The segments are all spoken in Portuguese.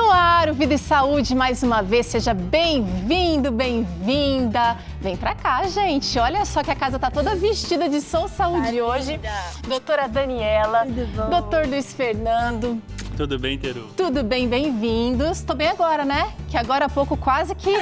No ar, o Vida e Saúde, mais uma vez, seja bem-vindo, bem-vinda. Vem pra cá, gente. Olha só que a casa tá toda vestida de Sou Saúde hoje. Doutora Daniela, doutor Luiz Fernando. Tudo bem, Teru? Tudo bem, bem-vindos. Tô bem agora, né? Que agora há pouco quase que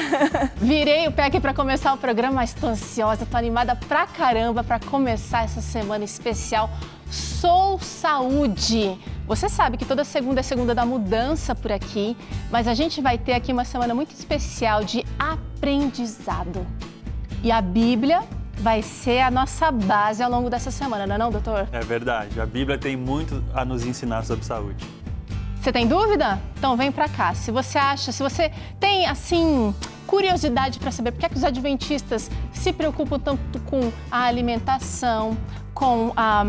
virei o pé aqui pra começar o programa, mas tô ansiosa, tô animada pra caramba pra começar essa semana especial Sou Saúde. Você sabe que toda segunda é segunda da mudança por aqui, mas a gente vai ter aqui uma semana muito especial de aprendizado. E a Bíblia vai ser a nossa base ao longo dessa semana, não é não, doutor? É verdade. A Bíblia tem muito a nos ensinar sobre saúde. Você tem dúvida? Então vem pra cá. Se você tem, assim, curiosidade para saber por que é que os adventistas se preocupam tanto com a alimentação, com a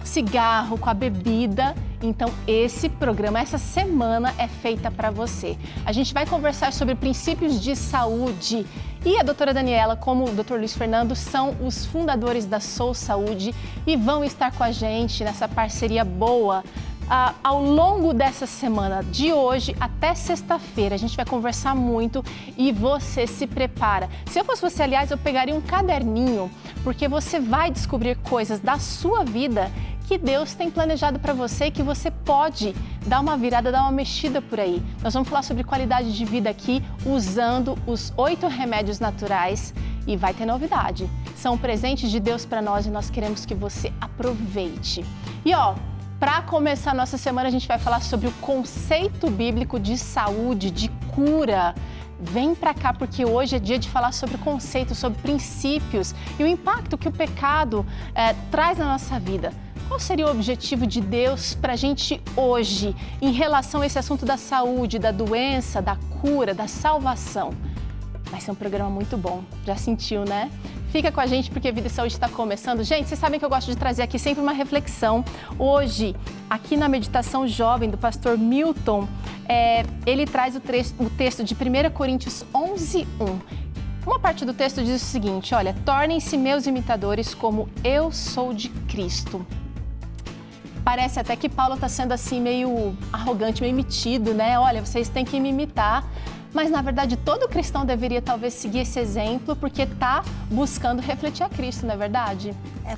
cigarro, com a bebida, então esse programa, essa semana é feita para você. A gente vai conversar sobre princípios de saúde e a doutora Daniela, como o doutor Luiz Fernando, são os fundadores da Sou Saúde e vão estar com a gente nessa parceria boa. Ao longo dessa semana, de hoje até sexta-feira, a gente vai conversar muito e você se prepara. Se eu fosse você, aliás, eu pegaria um caderninho, porque você vai descobrir coisas da sua vida que Deus tem planejado para você e que você pode dar uma virada, dar uma mexida por aí. Nós vamos falar sobre qualidade de vida aqui, usando os 8 remédios naturais e vai ter novidade. São presentes de Deus para nós e nós queremos que você aproveite. E para começar a nossa semana, a gente vai falar sobre o conceito bíblico de saúde, de cura. Vem para cá, porque hoje é dia de falar sobre o conceito, sobre princípios e o impacto que o pecado traz na nossa vida. Qual seria o objetivo de Deus para a gente hoje em relação a esse assunto da saúde, da doença, da cura, da salvação? Vai ser um programa muito bom, já sentiu, né? Fica com a gente porque Vida e Saúde está começando. Gente, vocês sabem que eu gosto de trazer aqui sempre uma reflexão. Hoje, aqui na Meditação Jovem do pastor Milton, ele traz o texto de 1 Coríntios 11:1. Uma parte do texto diz o seguinte, olha, tornem-se meus imitadores como eu sou de Cristo. Parece até que Paulo está sendo assim meio arrogante, meio metido, né? Olha, vocês têm que me imitar. Mas, na verdade, todo cristão deveria talvez seguir esse exemplo porque está buscando refletir a Cristo, não é verdade?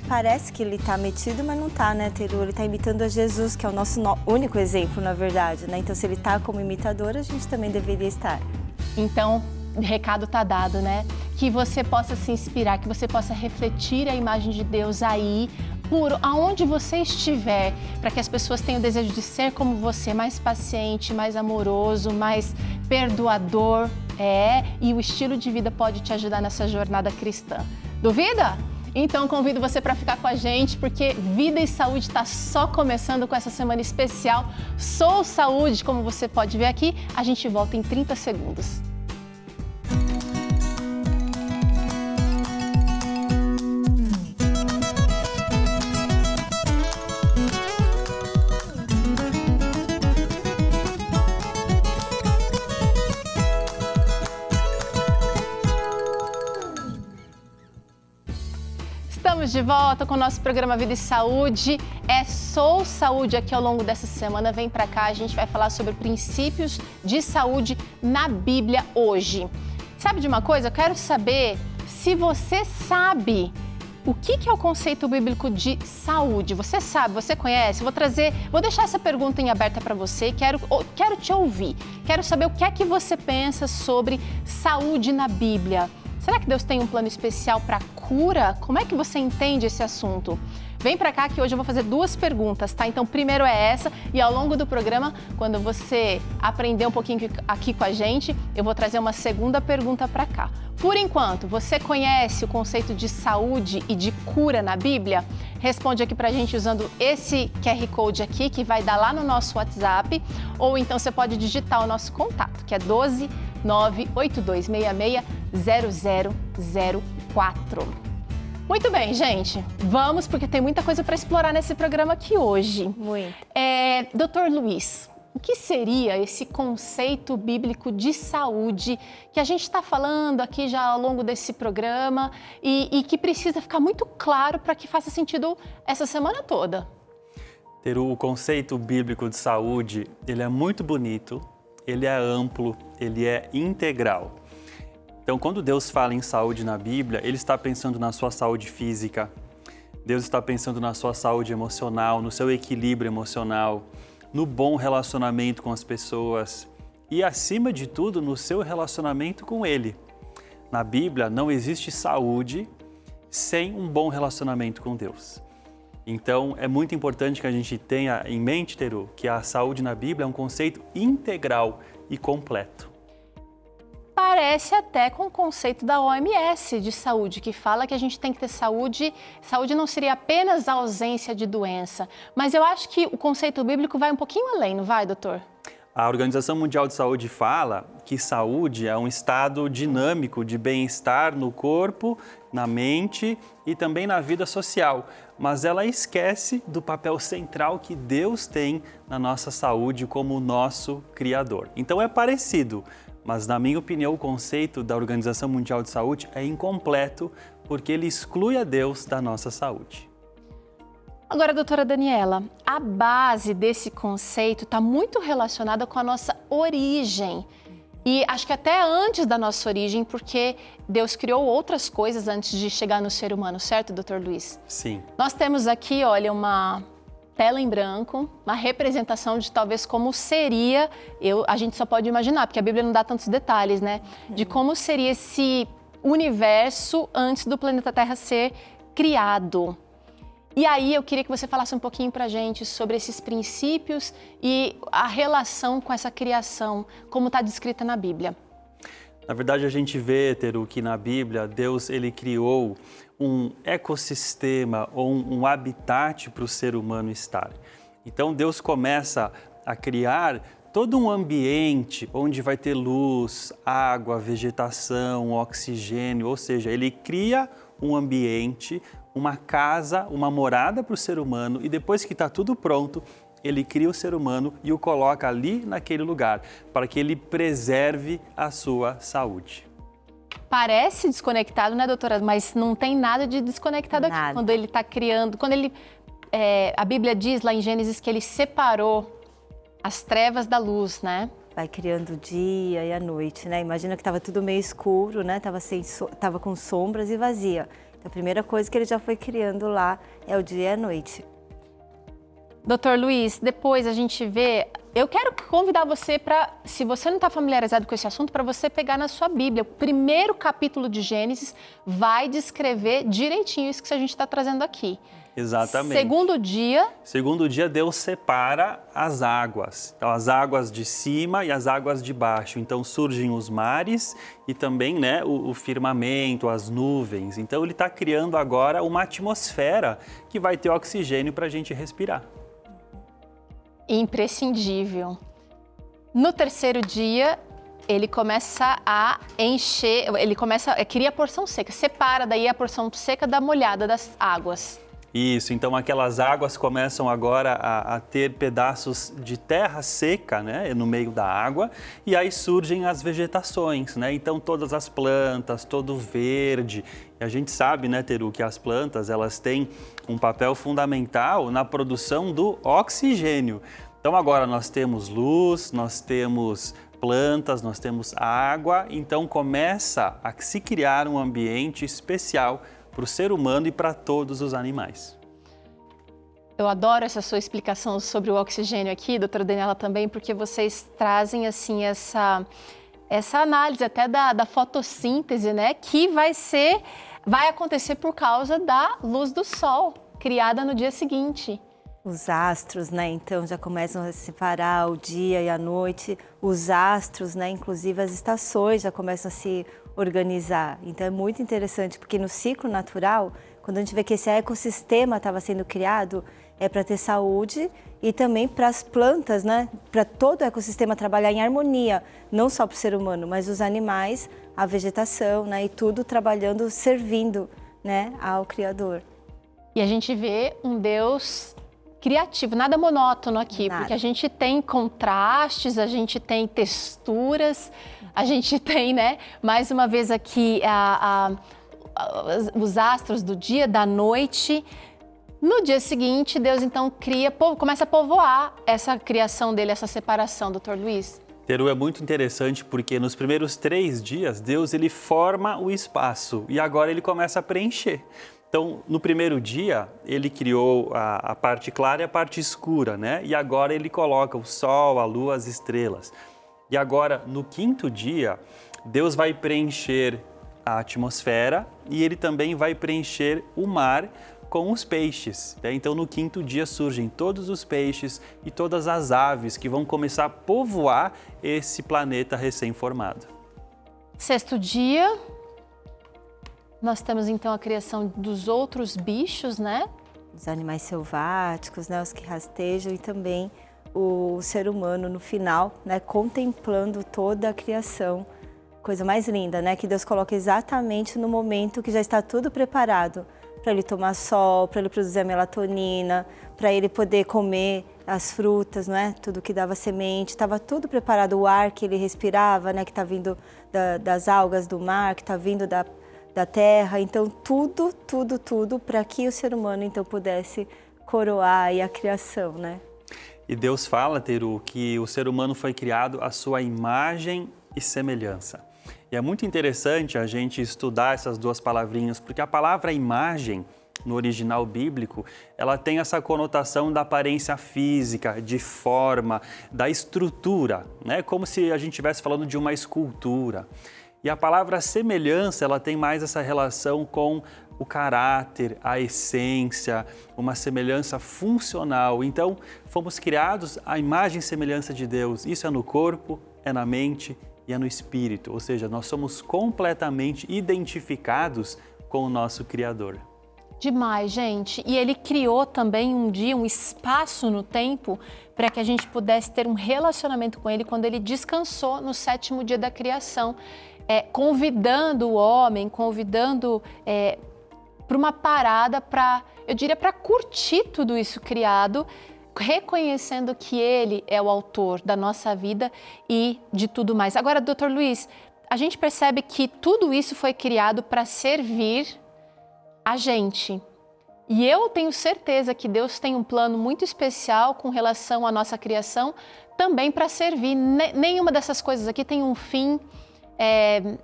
Parece que ele está metido, mas não está, né, Teru? Ele está imitando a Jesus, que é o nosso único exemplo, na verdade, né? Então, se ele está como imitador, a gente também deveria estar. Então, o recado está dado, né? Que você possa se inspirar, que você possa refletir a imagem de Deus aí, por aonde você estiver, para que as pessoas tenham o desejo de ser como você, mais paciente, mais amoroso, mais perdoador, e o estilo de vida pode te ajudar nessa jornada cristã. Duvida? Então convido você para ficar com a gente, porque Vida e Saúde está só começando com essa semana especial. Sou Saúde, como você pode ver aqui, a gente volta em 30 segundos. Estamos de volta com o nosso programa Vida e Saúde. Sou Saúde aqui ao longo dessa semana. Vem pra cá, a gente vai falar sobre princípios de saúde na Bíblia hoje. Sabe de uma coisa? Eu quero saber se você sabe o que é o conceito bíblico de saúde. Você sabe, você conhece? Vou deixar essa pergunta em aberta para você. Quero te ouvir. Quero saber o que é que você pensa sobre saúde na Bíblia. Será que Deus tem um plano especial para cura? Como é que você entende esse assunto? Vem para cá que hoje eu vou fazer 2 perguntas, tá? Então, primeiro é essa e ao longo do programa, quando você aprender um pouquinho aqui com a gente, eu vou trazer uma segunda pergunta para cá. Por enquanto, você conhece o conceito de saúde e de cura na Bíblia? Responde aqui pra gente usando esse QR Code aqui, que vai dar lá no nosso WhatsApp, ou então você pode digitar o nosso contato, que é 12 98266 0004. Muito bem, gente. Vamos, porque tem muita coisa para explorar nesse programa aqui hoje. Muito. Doutor Luiz, o que seria esse conceito bíblico de saúde que a gente está falando aqui já ao longo desse programa e que precisa ficar muito claro para que faça sentido essa semana toda? Teru, o conceito bíblico de saúde, ele é muito bonito, ele é amplo, ele é integral. Então, quando Deus fala em saúde na Bíblia, ele está pensando na sua saúde física, Deus está pensando na sua saúde emocional, no seu equilíbrio emocional, no bom relacionamento com as pessoas e, acima de tudo, no seu relacionamento com Ele. Na Bíblia, não existe saúde sem um bom relacionamento com Deus. Então, é muito importante que a gente tenha em mente, Teru, que a saúde na Bíblia é um conceito integral e completo. Parece até com o conceito da OMS de saúde, que fala que a gente tem que ter saúde. Saúde não seria apenas a ausência de doença, mas eu acho que o conceito bíblico vai um pouquinho além, não vai, doutor? A Organização Mundial de Saúde fala que saúde é um estado dinâmico de bem-estar no corpo, na mente e também na vida social, mas ela esquece do papel central que Deus tem na nossa saúde como nosso Criador. Então é parecido, mas na minha opinião o conceito da Organização Mundial de Saúde é incompleto porque ele exclui a Deus da nossa saúde. Agora, doutora Daniela, a base desse conceito está muito relacionada com a nossa origem. E acho que até antes da nossa origem, porque Deus criou outras coisas antes de chegar no ser humano, certo, doutor Luiz? Sim. Nós temos aqui, olha, uma tela em branco, uma representação de talvez como seria, a gente só pode imaginar, porque a Bíblia não dá tantos detalhes, né? De como seria esse universo antes do planeta Terra ser criado. E aí eu queria que você falasse um pouquinho pra gente sobre esses princípios e a relação com essa criação, como está descrita na Bíblia. Na verdade, a gente vê, Teru, que na Bíblia, Deus ele criou um ecossistema ou um habitat para o ser humano estar. Então, Deus começa a criar todo um ambiente onde vai ter luz, água, vegetação, oxigênio, ou seja, ele cria um ambiente, uma casa, uma morada para o ser humano e depois que está tudo pronto, ele cria o ser humano e o coloca ali naquele lugar, para que ele preserve a sua saúde. Parece desconectado, né, doutora? Mas não tem nada de desconectado aqui. Quando ele está criando, a Bíblia diz lá em Gênesis que ele separou as trevas da luz, né? Vai criando o dia e a noite, né? Imagina que estava tudo meio escuro, né? Tava com sombras e vazia. Então, a primeira coisa que ele já foi criando lá é o dia e a noite. Doutor Luiz, depois a gente vê... Eu quero convidar você para, se você não está familiarizado com esse assunto, para você pegar na sua Bíblia. O primeiro capítulo de Gênesis vai descrever direitinho isso que a gente está trazendo aqui. Exatamente. Segundo dia, Deus separa as águas. Então, as águas de cima e as águas de baixo. Então, surgem os mares e também, né, o firmamento, as nuvens. Então, ele está criando agora uma atmosfera que vai ter oxigênio para a gente respirar. Imprescindível. No terceiro dia, ele começa a encher, cria a porção seca, separa daí a porção seca da molhada das águas. Isso, então aquelas águas começam agora a ter pedaços de terra seca, né, no meio da água, e aí surgem as vegetações, né, então todas as plantas, todo verde. E a gente sabe, né, Teru, que as plantas, elas têm um papel fundamental na produção do oxigênio. Então agora nós temos luz, nós temos plantas, nós temos água, então começa a se criar um ambiente especial para o ser humano e para todos os animais. Eu adoro essa sua explicação sobre o oxigênio aqui, doutora Daniela, também, porque vocês trazem assim essa análise até da fotossíntese, né, que vai acontecer por causa da luz do sol, criada no dia seguinte. Os astros, né, então já começam a separar o dia e a noite, os astros, né, inclusive as estações já começam a se organizar. Então é muito interessante, porque no ciclo natural, quando a gente vê que esse ecossistema estava sendo criado, é para ter saúde e também para as plantas, né, para todo o ecossistema trabalhar em harmonia, não só para o ser humano, mas os animais, a vegetação, né, e tudo trabalhando, servindo, né, ao Criador. E a gente vê um Deus criativo, nada monótono aqui, porque a gente tem contrastes, a gente tem texturas, a gente tem, né, mais uma vez aqui os astros do dia, da noite. No dia seguinte, Deus então começa a povoar essa criação dele, essa separação, doutor Luiz. Teru, é muito interessante porque nos primeiros 3 dias, Deus ele forma o espaço e agora ele começa a preencher. Então, no primeiro dia, ele criou a parte clara e a parte escura, né? E agora ele coloca o sol, a lua, as estrelas. E agora, no 5º dia, Deus vai preencher a atmosfera e ele também vai preencher o mar com os peixes. Então, no 5º dia surgem todos os peixes e todas as aves que vão começar a povoar esse planeta recém-formado. 6º dia, nós temos então a criação dos outros bichos, né? Os animais selváticos, né? Os que rastejam e também o ser humano no final, né? Contemplando toda a criação. Coisa mais linda, né? Que Deus coloca exatamente no momento que já está tudo preparado para ele tomar sol, para ele produzir a melatonina, para ele poder comer as frutas, não é? Tudo que dava semente, estava tudo preparado, o ar que ele respirava, né? Que está vindo das algas do mar, que está vindo da terra, então tudo para que o ser humano então pudesse coroar aí a criação, né? E Deus fala, Teru, que o ser humano foi criado à sua imagem e semelhança. E é muito interessante a gente estudar essas duas palavrinhas, porque a palavra imagem, no original bíblico, ela tem essa conotação da aparência física, de forma, da estrutura, né? Como se a gente estivesse falando de uma escultura. E a palavra semelhança, ela tem mais essa relação com o caráter, a essência, uma semelhança funcional. Então, fomos criados à imagem e semelhança de Deus. Isso é no corpo, é na mente e é no espírito. Ou seja, nós somos completamente identificados com o nosso Criador. Demais, gente. E ele criou também um dia, um espaço no tempo para que a gente pudesse ter um relacionamento com ele quando ele descansou no 7º dia da criação. Convidando o homem, convidando para uma parada, eu diria, para curtir tudo isso criado, reconhecendo que ele é o autor da nossa vida e de tudo mais. Agora, Dr. Luiz, a gente percebe que tudo isso foi criado para servir a gente. E eu tenho certeza que Deus tem um plano muito especial com relação à nossa criação, também para servir. Nenhuma dessas coisas aqui tem um fim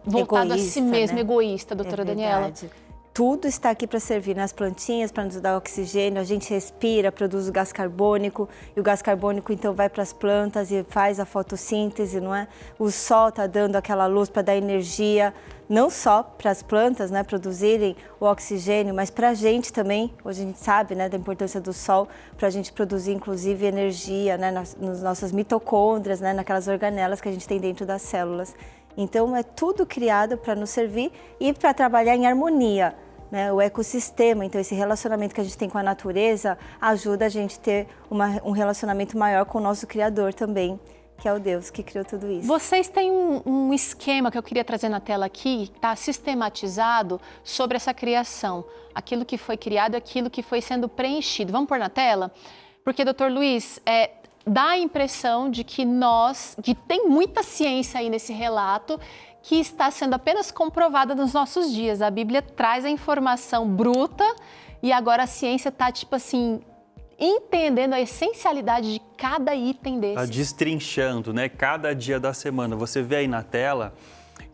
voltado egoísta, a si mesmo, né? egoísta, doutora Daniela. Tudo está aqui para servir nas plantinhas, para nos dar oxigênio, a gente respira, produz o gás carbônico, e o gás carbônico então vai para as plantas e faz a fotossíntese, não é? O sol está dando aquela luz para dar energia, não só para as plantas, né, produzirem o oxigênio, mas para a gente também. Hoje a gente sabe, né, da importância do sol para a gente produzir, inclusive, energia, né, nas nossas mitocôndrias, né, naquelas organelas que a gente tem dentro das células. Então, é tudo criado para nos servir e para trabalhar em harmonia, né? O ecossistema, então esse relacionamento que a gente tem com a natureza ajuda a gente a ter um relacionamento maior com o nosso Criador também, que é o Deus que criou tudo isso. Vocês têm um esquema que eu queria trazer na tela aqui, que está sistematizado sobre essa criação. Aquilo que foi criado, aquilo que foi sendo preenchido. Vamos pôr na tela? Porque, doutor Luiz, dá a impressão de que que tem muita ciência aí nesse relato, que está sendo apenas comprovada nos nossos dias. A Bíblia traz a informação bruta e agora a ciência está, tipo assim, entendendo a essencialidade de cada item desses. Está destrinchando, né? Cada dia da semana. Você vê aí na tela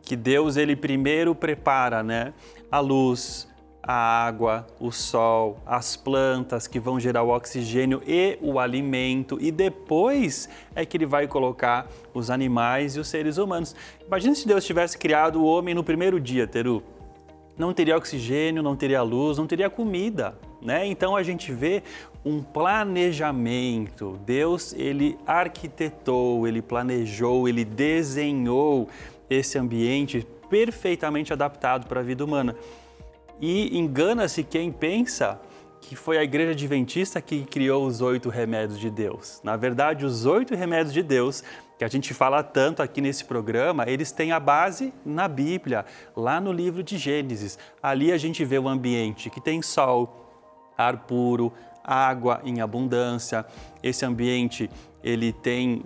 que Deus, ele primeiro prepara, né, a luz, a água, o sol, as plantas que vão gerar o oxigênio e o alimento, e depois é que ele vai colocar os animais e os seres humanos. Imagina se Deus tivesse criado o homem no primeiro dia, Teru. Não teria oxigênio, não teria luz, não teria comida, né? Então a gente vê um planejamento. Deus, ele arquitetou, ele planejou, ele desenhou esse ambiente perfeitamente adaptado para a vida humana. E engana-se quem pensa que foi a Igreja Adventista que criou os 8 remédios de Deus. Na verdade, os 8 remédios de Deus, que a gente fala tanto aqui nesse programa, eles têm a base na Bíblia, lá no livro de Gênesis. Ali a gente vê o ambiente que tem sol, ar puro, água em abundância. Esse ambiente, ele tem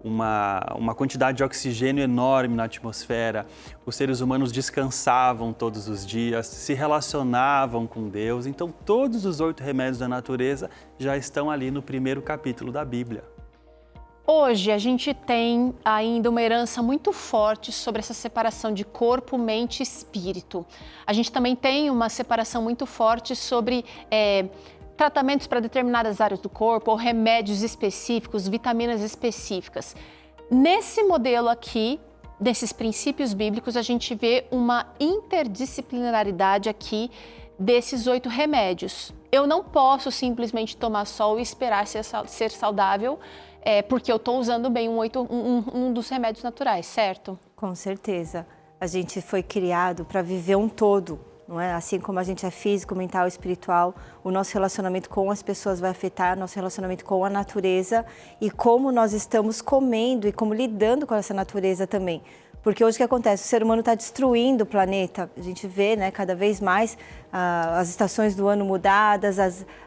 uma quantidade de oxigênio enorme na atmosfera. Os seres humanos descansavam todos os dias, se relacionavam com Deus. Então, todos os 8 remédios da natureza já estão ali no primeiro capítulo da Bíblia. Hoje a gente tem ainda uma herança muito forte sobre essa separação de corpo, mente e espírito. A gente também tem uma separação muito forte sobre tratamentos para determinadas áreas do corpo ou remédios específicos, vitaminas específicas. Nesse modelo aqui, desses princípios bíblicos, a gente vê uma interdisciplinaridade aqui desses 8 remédios. Eu não posso simplesmente tomar sol e esperar ser saudável, porque eu estou usando bem um dos remédios naturais, certo? Com certeza. A gente foi criado para viver um todo, não é? Assim como a gente é físico, mental, espiritual, o nosso relacionamento com as pessoas vai afetar nosso relacionamento com a natureza e como nós estamos comendo e como lidando com essa natureza também. Porque hoje o que acontece? O ser humano está destruindo o planeta. A gente vê, né, cada vez mais as estações do ano mudadas,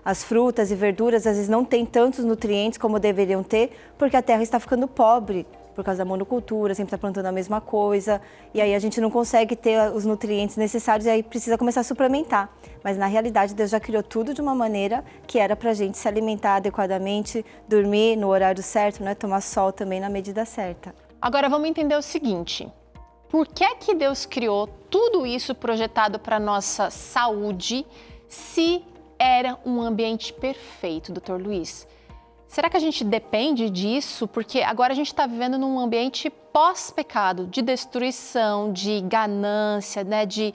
as frutas e verduras às vezes não têm tantos nutrientes como deveriam ter, porque a terra está ficando pobre por causa da monocultura, sempre está plantando a mesma coisa. E aí a gente não consegue ter os nutrientes necessários e aí precisa começar a suplementar. Mas na realidade Deus já criou tudo de uma maneira que era para a gente se alimentar adequadamente, dormir no horário certo, né, tomar sol também na medida certa. Agora vamos entender o seguinte, por que Deus criou tudo isso projetado para a nossa saúde se era um ambiente perfeito, Dr. Luiz? Será que a gente depende disso? Porque agora a gente está vivendo num ambiente pós-pecado, de destruição, de ganância, né, de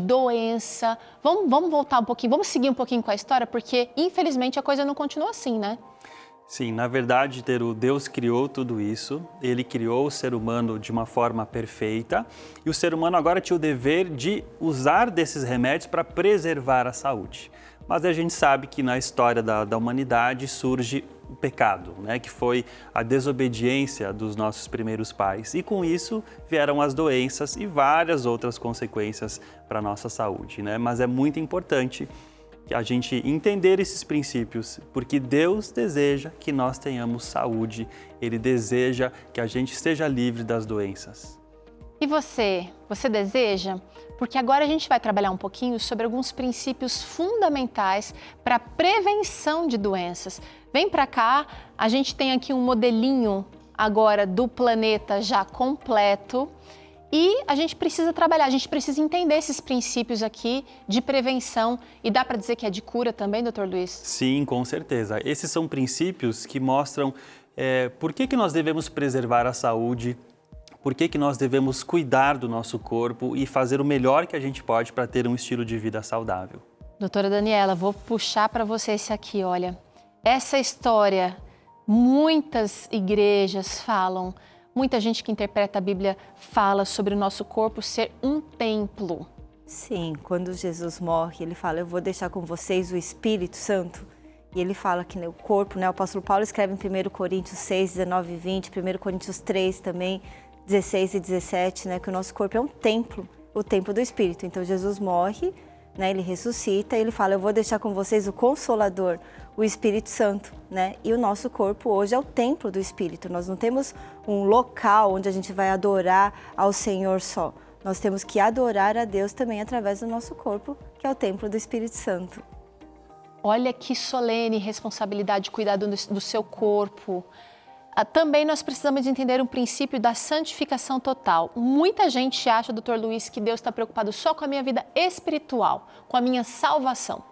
doença. Vamos voltar um pouquinho, vamos seguir um pouquinho com a história, porque infelizmente a coisa não continua assim, né? Sim, na verdade, Deus criou tudo isso, Ele criou o ser humano de uma forma perfeita e o ser humano agora tinha o dever de usar desses remédios para preservar a saúde. Mas a gente sabe que na história da humanidade surge o pecado, né, que foi a desobediência dos nossos primeiros pais. E com isso vieram as doenças e várias outras consequências para a nossa saúde, né? Mas é muito importante a gente entender esses princípios, porque Deus deseja que nós tenhamos saúde, Ele deseja que a gente esteja livre das doenças. E você deseja? Porque agora a gente vai trabalhar um pouquinho sobre alguns princípios fundamentais para a prevenção de doenças. Vem para cá, a gente tem aqui um modelinho agora do planeta já completo. E a gente precisa trabalhar, a gente precisa entender esses princípios aqui de prevenção. E dá para dizer que é de cura também, Dr. Luiz? Sim, com certeza. Esses são princípios que mostram por que nós devemos preservar a saúde, por que nós devemos cuidar do nosso corpo e fazer o melhor que a gente pode para ter um estilo de vida saudável. Doutora Daniela, vou puxar para você esse aqui, olha. Essa história, muitas igrejas falam, muita gente que interpreta a Bíblia fala sobre o nosso corpo ser um templo. Sim, quando Jesus morre, ele fala, eu vou deixar com vocês o Espírito Santo. E ele fala que o corpo, né, o apóstolo Paulo escreve em 1 Coríntios 6, 19 e 20, 1 Coríntios 3 também, 16 e 17, né, que o nosso corpo é um templo, o templo do Espírito. Então Jesus morre, né, ele ressuscita e ele fala, eu vou deixar com vocês o Consolador, o Espírito Santo, né? E o nosso corpo hoje é o templo do Espírito. Nós não temos um local onde a gente vai adorar ao Senhor só. Nós temos que adorar a Deus também através do nosso corpo, que é o templo do Espírito Santo. Olha que solene responsabilidade cuidar do seu corpo. Também nós precisamos entender um princípio da santificação total. Muita gente acha, Dr. Luiz, que Deus está preocupado só com a minha vida espiritual, com a minha salvação.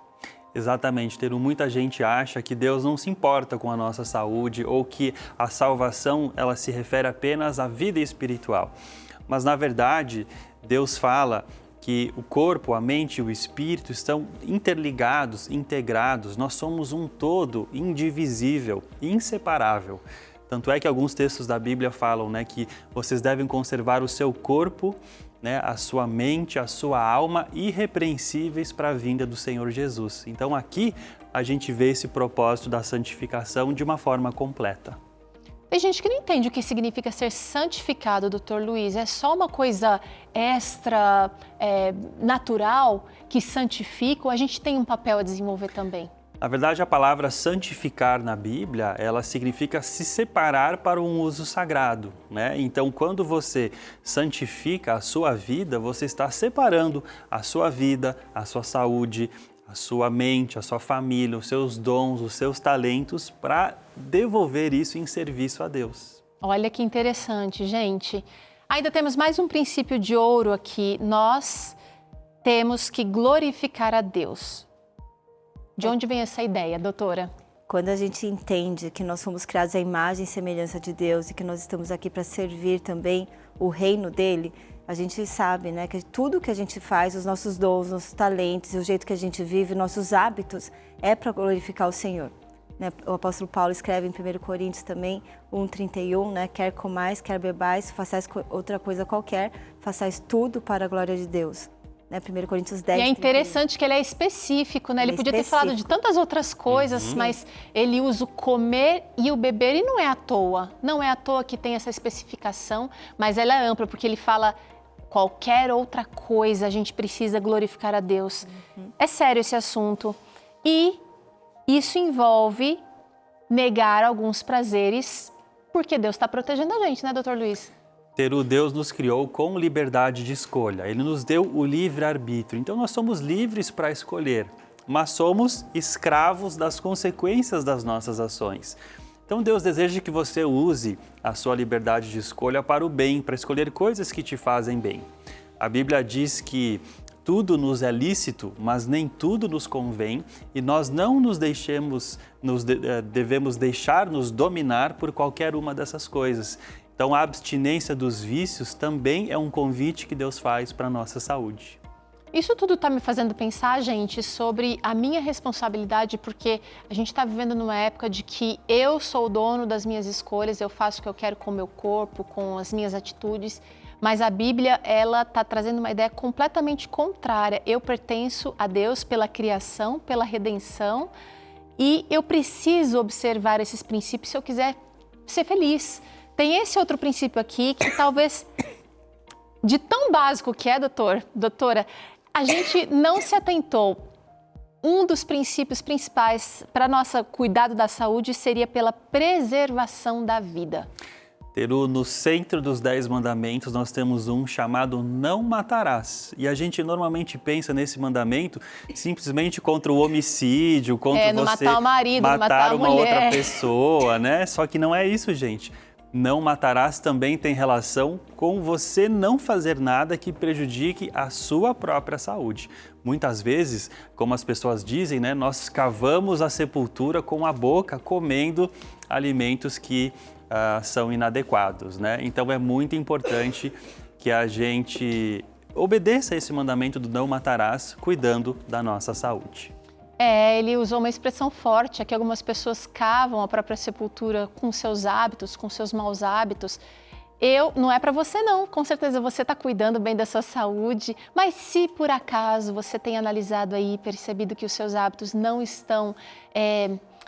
Exatamente, muita gente acha que Deus não se importa com a nossa saúde ou que a salvação ela se refere apenas à vida espiritual. Mas na verdade, Deus fala que o corpo, a mente e o espírito estão interligados, integrados. Nós somos um todo indivisível, inseparável. Tanto é que alguns textos da Bíblia falam, né, que vocês devem conservar o seu corpo, né, a sua mente, a sua alma irrepreensíveis para a vinda do Senhor Jesus. Então aqui a gente vê esse propósito da santificação de uma forma completa. Tem gente que não entende o que significa ser santificado, Dr. Luiz. É só uma coisa extra, natural, que santifica, ou a gente tem um papel a desenvolver também? Na verdade, a palavra santificar na Bíblia, ela significa se separar para um uso sagrado, né? Então, quando você santifica a sua vida, você está separando a sua vida, a sua saúde, a sua mente, a sua família, os seus dons, os seus talentos para devolver isso em serviço a Deus. Olha que interessante, gente. Ainda temos mais um princípio de ouro aqui. Nós temos que glorificar a Deus. De onde vem essa ideia, doutora? Quando a gente entende que nós fomos criados à imagem e semelhança de Deus e que nós estamos aqui para servir também o reino dele, a gente sabe, né, que tudo que a gente faz, os nossos dons, nossos talentos, o jeito que a gente vive, nossos hábitos, é para glorificar o Senhor. Né? O apóstolo Paulo escreve em 1 Coríntios também, 1:31, né, quer comais, quer bebais, façais outra coisa qualquer, façais tudo para a glória de Deus. Né? 1 Coríntios 10. E é interessante que ele é específico, né? Ele podia ter falado de tantas outras coisas, mas ele usa o comer e o beber e não é à toa. Não é à toa que tem essa especificação, mas ela é ampla, porque ele fala qualquer outra coisa, a gente precisa glorificar a Deus. É sério esse assunto. E isso envolve negar alguns prazeres, porque Deus está protegendo a gente, né, doutor Luiz? Deus nos criou com liberdade de escolha. Ele nos deu o livre-arbítrio. Então nós somos livres para escolher, mas somos escravos das consequências das nossas ações. Então Deus deseja que você use a sua liberdade de escolha para o bem, para escolher coisas que te fazem bem. A Bíblia diz que tudo nos é lícito, mas nem tudo nos convém, e nós não devemos deixar-nos dominar por qualquer uma dessas coisas. Então, a abstinência dos vícios também é um convite que Deus faz para a nossa saúde. Isso tudo está me fazendo pensar, gente, sobre a minha responsabilidade, porque a gente está vivendo numa época de que eu sou o dono das minhas escolhas, eu faço o que eu quero com o meu corpo, com as minhas atitudes, mas a Bíblia, ela está trazendo uma ideia completamente contrária. Eu pertenço a Deus pela criação, pela redenção, e eu preciso observar esses princípios se eu quiser ser feliz. Tem esse outro princípio aqui que talvez, de tão básico que é, doutora, a gente não se atentou. Um dos princípios principais para nosso cuidado da saúde seria pela preservação da vida. Teru, no centro dos 10 mandamentos, nós temos um chamado não matarás. E a gente normalmente pensa nesse mandamento simplesmente contra o homicídio, contra não você matar o marido, matar não matar uma a mulher. outra pessoa, né? Só que não é isso, gente. Não matarás também tem relação com você não fazer nada que prejudique a sua própria saúde. Muitas vezes, como as pessoas dizem, né, nós cavamos a sepultura com a boca, comendo alimentos que são inadequados, né? Então é muito importante que a gente obedeça a esse mandamento do não matarás, cuidando da nossa saúde. Ele usou uma expressão forte, aqui algumas pessoas cavam a própria sepultura com seus hábitos, com seus maus hábitos. Não é para você não, com certeza você está cuidando bem da sua saúde, mas se por acaso você tem analisado aí, percebido que os seus hábitos não estão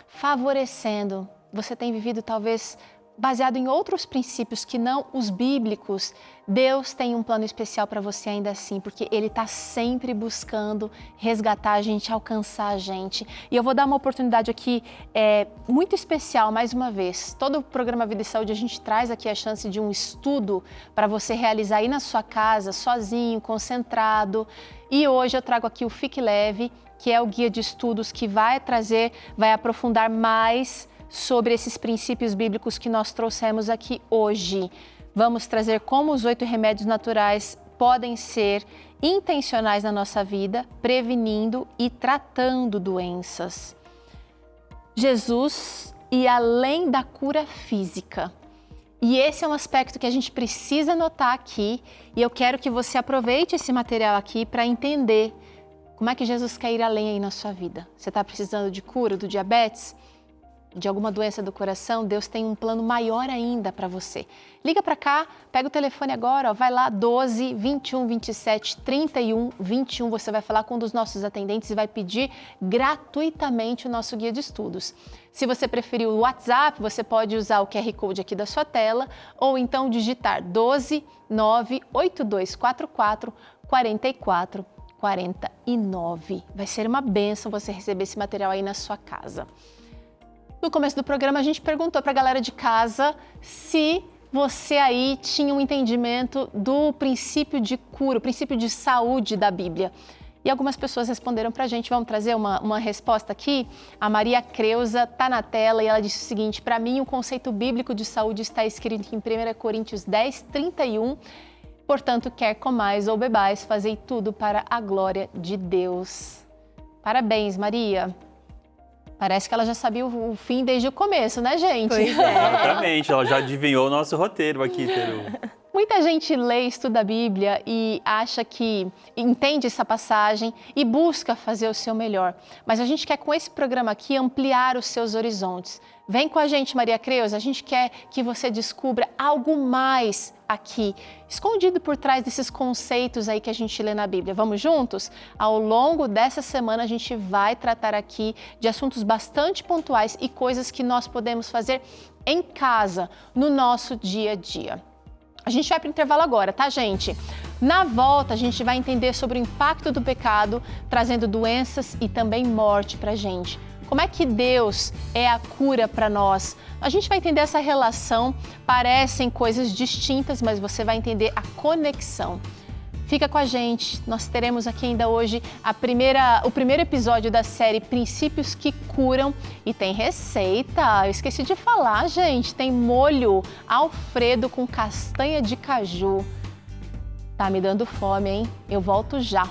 favorecendo, você tem vivido talvez baseado em outros princípios que não os bíblicos, Deus tem um plano especial para você ainda assim, porque Ele está sempre buscando resgatar a gente, alcançar a gente. E eu vou dar uma oportunidade aqui muito especial, mais uma vez. Todo o programa Vida e Saúde, a gente traz aqui a chance de um estudo para você realizar aí na sua casa, sozinho, concentrado. E hoje eu trago aqui o Fique Leve, que é o guia de estudos que vai aprofundar mais sobre esses princípios bíblicos que nós trouxemos aqui hoje. Vamos trazer como os 8 remédios naturais podem ser intencionais na nossa vida, prevenindo e tratando doenças. Jesus ia além da cura física. E esse é um aspecto que a gente precisa notar aqui, e eu quero que você aproveite esse material aqui para entender como é que Jesus quer ir além aí na sua vida. Você está precisando de cura do diabetes? De alguma doença do coração? Deus tem um plano maior ainda para você. Liga para cá, pega o telefone agora, vai lá, 12 21 27 31 21. Você vai falar com um dos nossos atendentes e vai pedir gratuitamente o nosso guia de estudos. Se você preferir o WhatsApp, você pode usar o QR Code aqui da sua tela ou então digitar 12 98244 44 49. Vai ser uma bênção você receber esse material aí na sua casa. No começo do programa, a gente perguntou para a galera de casa se você aí tinha um entendimento do princípio de cura, o princípio de saúde da Bíblia. E algumas pessoas responderam pra gente, vamos trazer uma resposta aqui? A Maria Creuza tá na tela e ela disse o seguinte: para mim o conceito bíblico de saúde está escrito em 1 Coríntios 10, 31, portanto, quer comais ou bebais, fazei tudo para a glória de Deus. Parabéns, Maria. Parece que ela já sabia o fim desde o começo, né, gente? Pois é. Exatamente, ela já adivinhou o nosso roteiro aqui, Teru. Muita gente lê, estuda a Bíblia e acha que entende essa passagem e busca fazer o seu melhor. Mas a gente quer, com esse programa aqui, ampliar os seus horizontes. Vem com a gente, Maria Creuza, a gente quer que você descubra algo mais aqui, escondido por trás desses conceitos aí que a gente lê na Bíblia. Vamos juntos? Ao longo dessa semana, a gente vai tratar aqui de assuntos bastante pontuais e coisas que nós podemos fazer em casa, no nosso dia a dia. A gente vai para o intervalo agora, tá, gente? Na volta, a gente vai entender sobre o impacto do pecado, trazendo doenças e também morte para a gente. Como é que Deus é a cura para nós? A gente vai entender essa relação, parecem coisas distintas, mas você vai entender a conexão. Fica com a gente, nós teremos aqui ainda hoje o primeiro episódio da série Princípios que Curam e tem receita, eu esqueci de falar, gente, tem molho Alfredo com castanha de caju. Tá me dando fome, hein? Eu volto já.